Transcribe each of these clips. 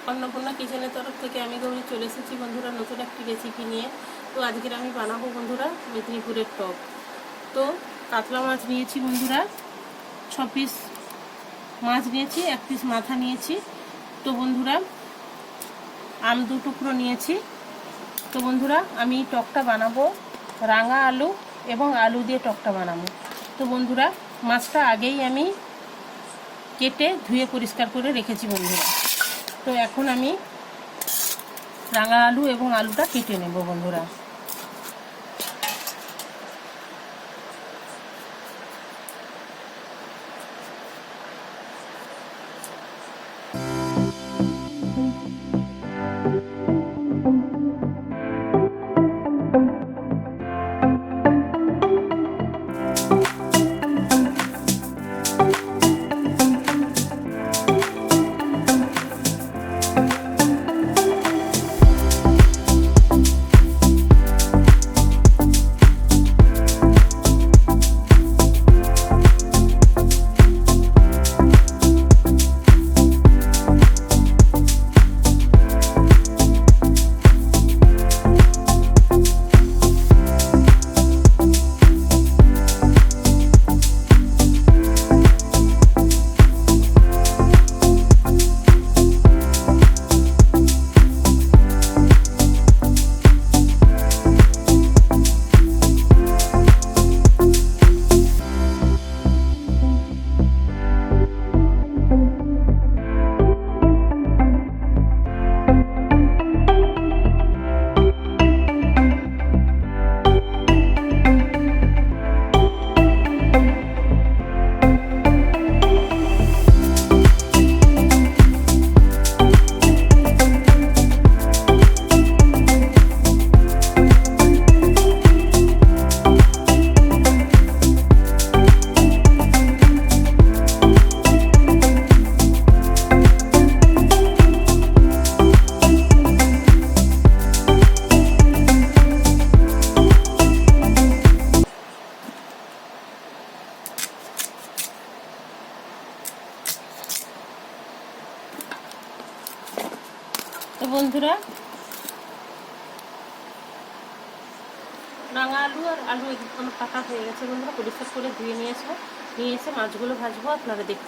অন্নপূর্ণা কিচেনের তরফ থেকে আমি গৌরী চলে এসেছি বন্ধুরা নতুন একটি রেসিপি নিয়ে। তো আজকের আমি বানাবো বন্ধুরা মেদিনীপুরের টক। তো কাতলা মাছ নিয়েছি বন্ধুরা, 6 পিস মাছ নিয়েছি, 1 পিস মাথা নিয়েছি। তো বন্ধুরা আম 2 টুকরো নিয়েছি। তো বন্ধুরা আমি টকটা বানাবো রাঙা আলু এবং আলু দিয়ে টকটা বানাবো। তো বন্ধুরা মাছটা আগেই আমি কেটে ধুয়ে পরিষ্কার করে রেখেছি বন্ধুরা। তো এখন আমি রাঙা আলু এবং আলুটা কেটে নেব বন্ধুরা। তো বন্ধুরা রাঙা আলু আর আলু একদম কাটা হয়ে গেছে বন্ধুরা, পরিষ্কার করে ধুয়ে নিয়ে এসে মাছগুলো ভাজবো, আপনারা দেখুন।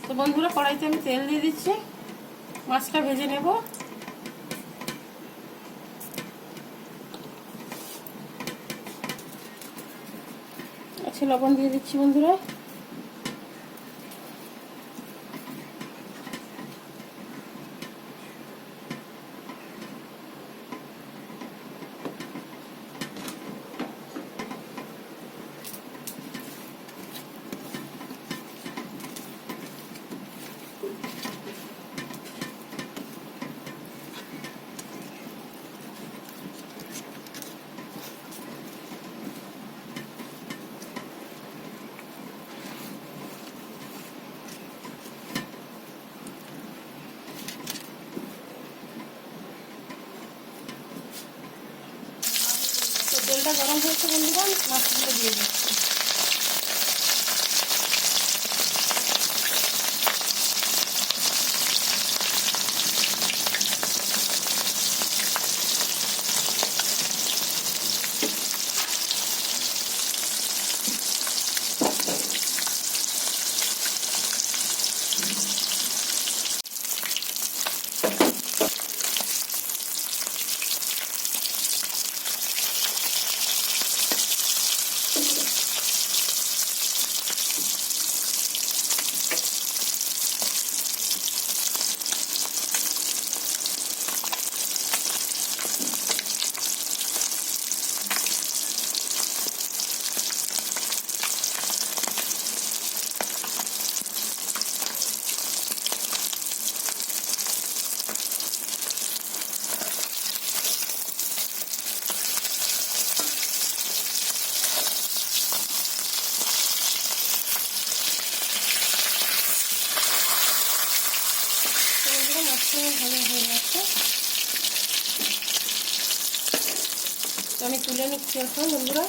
তো বন্ধুরা কড়াইতে আমি তেল দিয়ে দিচ্ছি, মাছটা ভেজে নেব। আচ্ছা লবণ দিয়ে দিচ্ছি বন্ধুরা। তেলটা গরম হয়েছে বন্ধুরা, মাছগুলো দিয়ে দিচ্ছি। ভালো হয়ে গেছে, তো আমি তুলে নিচ্ছি এখন বন্ধুরা।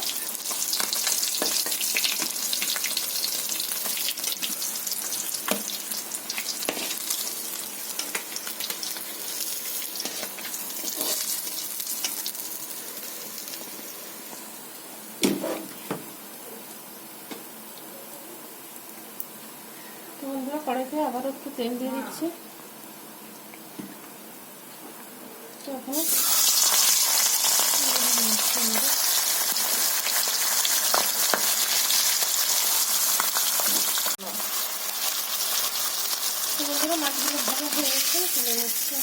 তো বন্ধুরা কড়াইতে আবারও একটু তেল দিয়ে দিচ্ছি। তো এখন বন্ধুরা মাছগুলো ভালো হয়ে গেছে, তুলে নিচ্ছে।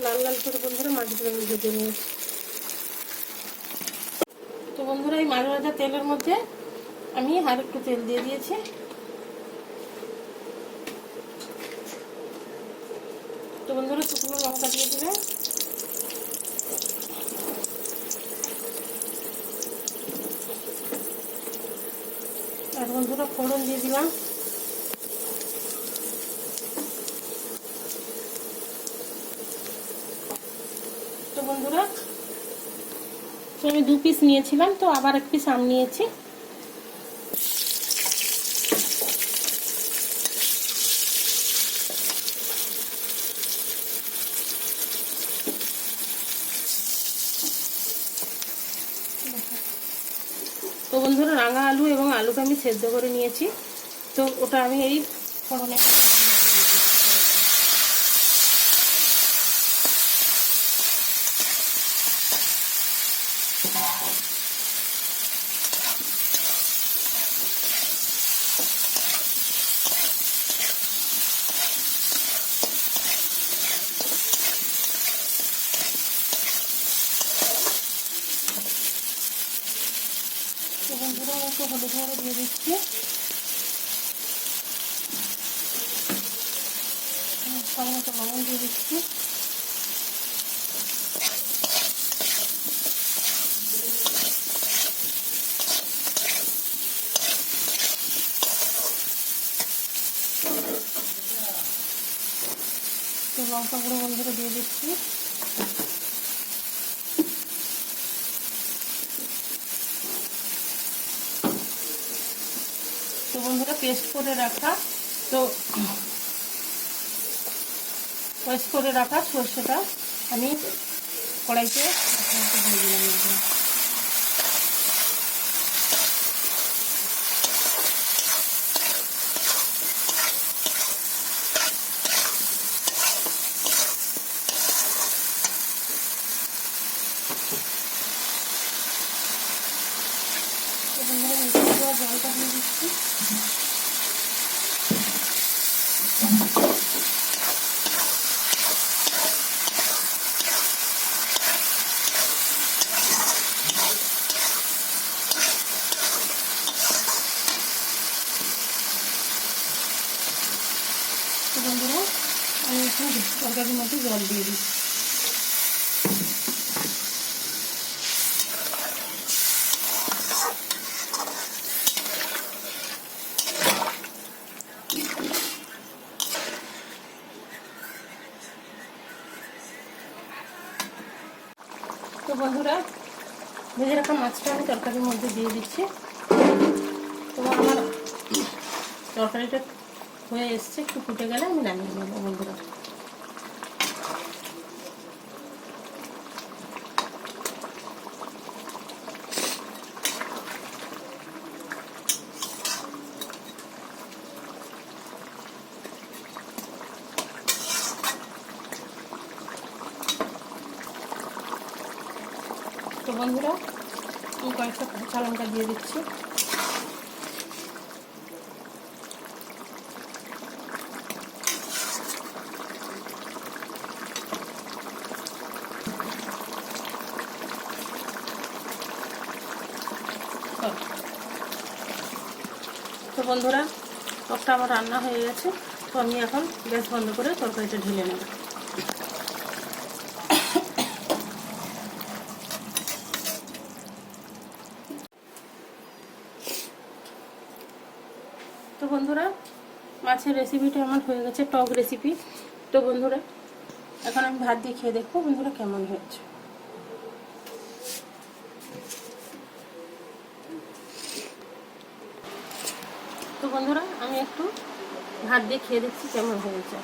লাল লাল করে বন্ধুরা মাছগুলো আমি ভেজে নিয়েছি। তো বন্ধুরা এই মাছ ভাজা তেলের মধ্যে আমি আর একটু তেল দিয়ে দিয়েছি। তো বন্ধুরা শুকনো লঙ্কা দিয়ে দেবে, আর বন্ধুরা ফোড়ন দিয়ে দিলাম। তো বন্ধুরা তো আমি 2 পিস নিয়েছিলাম, তো আবার 1 পিস আম নিয়েছি। তো বন্ধুরা রাঙা আলু এবং আলুকে আমি সেদ্ধ করে নিয়েছি, তো ওটা আমি এই ফোড়নে বন্ধুরা একটু হলুদ গুঁড়ো দিয়ে দিচ্ছি, মতো লবণ দিয়ে দিচ্ছি। তো লঙ্কা গুঁড়ো বন্ধুরা দিয়ে দিচ্ছি। তো বন্ধুরা পেস্ট করে রাখা সর্ষেটা আমি কড়াইতে দিয়ে দিলাম। তো বন্ধুরা মিশিয়ে দেওয়া জলটা দিয়ে দিচ্ছি। তো বন্ধুরা আমি একটু তরকারির মধ্যে জল দিয়ে দিচ্ছি। তো বন্ধুরা ভেজে রাখা মাছটা আমি তরকারির মধ্যে দিয়ে দিচ্ছি। তো আমার তরকারিটা হয়ে এসছে, একটু ফুটে গেলে আমি নামিয়ে নেবো বন্ধুরা। তো বন্ধুরা আমি কয়েকটা কাঁচা লঙ্কা দিয়ে দিচ্ছি। তো বন্ধুরা টকটা আমার রান্না হয়ে গেছে, তো আমি এখন গ্যাস বন্ধ করে তরকারিটা ঢেলে নেব। তো বন্ধুরা মাছের রেসিপিটা আমার হয়ে গেছে, টক রেসিপি। তো বন্ধুরা এখন আমি ভাত দিয়ে খেয়ে দেখবো বন্ধুরা কেমন হয়েছে। তো বন্ধুরা আমি একটু ভাত দিয়ে খেয়ে দেখছি কেমন হয়েছে।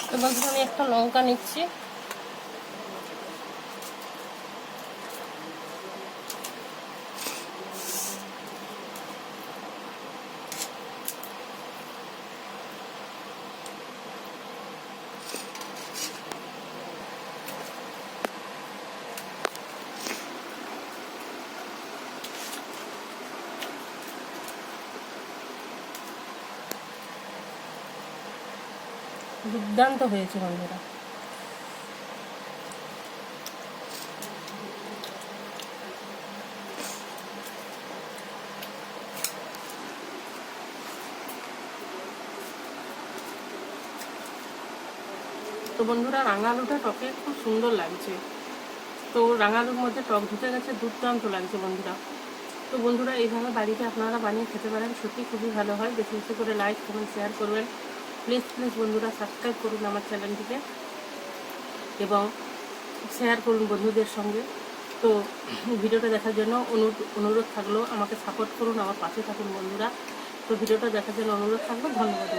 তো বন্ধুরা আমি একটা লঙ্কা নিচ্ছি। দুর্দান্ত হয়েছে বন্ধুরা। তো বন্ধুরা রাঙা আলুটা টকে খুব সুন্দর লাগছে। তো রাঙা আলুর মধ্যে টক ঢুকে গেছে, দুর্দান্ত লাগছে বন্ধুরা। তো বন্ধুরা এইভাবে বাড়িতে আপনারা বানিয়ে খেতে পারেন, সত্যি খুবই ভালো হয়। বেশি বেশি করে লাইক কমেন্ট শেয়ার করবেন। প্লিজ বন্ধুরা সাবস্ক্রাইব করুন আমার চ্যানেলটিকে এবং শেয়ার করুন বন্ধুদের সঙ্গে। তো ভিডিওটা দেখার জন্য অনুরোধ থাকলো, আমাকে সাপোর্ট করুন, আমার পাশে থাকুন বন্ধুরা। তো ভিডিওটা দেখার জন্য অনুরোধ থাকলো, ধন্যবাদ।